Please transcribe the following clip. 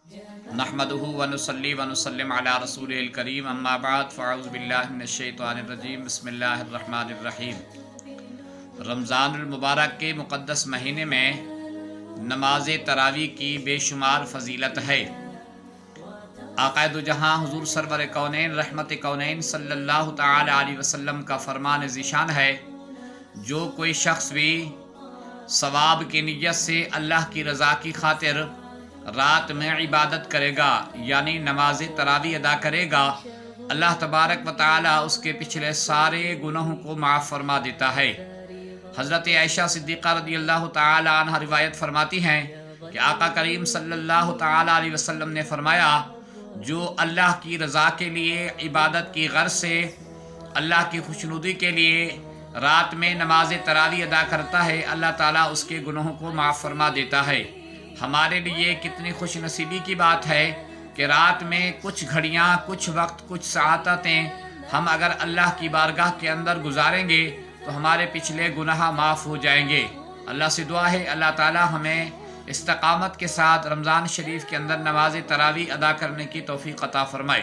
नहमदुहु व नुसल्ली व नुसल्लिम अला रसूलिल करीम अम्मा बाद फ़अऊज़ु बिल्लाहि मिनश्शैतानिर रजीम बिस्मिल्लाहिर रहमानिर रहीम। रमज़ानुल मुबारक के मुक़द्दस महीने में नमाज तरावी की बेशुमार फ़जीलत है। आक़ाए दो जहाँ हुज़ूर सरवर कौनैन रहमत कौनैन सल्लल्लाहु तआला अलैहि वसल्लम का फरमान ज़िशान है, जो कोई शख्स भी सवाब की नियत से अल्लाह की रज़ा की खातिर रात में इबादत करेगा, यानी नमाज तरावी अदा करेगा, अल्लाह तबारक व तआला उसके पिछले सारे गुनाहों को माफ़ फरमा देता है। हज़रत आयशा सिद्दीक़ा रज़ियल्लाहु तआला अन्हा रिवायत फरमाती हैं कि आका करीम सल्लल्लाहु तआला अलैहि वसल्लम ने फरमाया, जो अल्लाह की रज़ा के लिए इबादत की गर्ज से अल्लाह की खुशनुदी के लिए रात में नमाज तरावी अदा करता है, अल्लाह ताला उसके गुनाहों को माफ़ फरमा देता है। हमारे लिए कितनी खुश नसीबी की बात है कि रात में कुछ घड़ियाँ, कुछ वक्त, कुछ सआतें हम अगर अल्लाह की बारगाह के अंदर गुजारेंगे तो हमारे पिछले गुनाह माफ़ हो जाएंगे। अल्लाह से दुआ है अल्लाह ताला हमें इस्तकामत के साथ रमज़ान शरीफ के अंदर नमाज तरावी अदा करने की तौफीक अता फ़रमाए।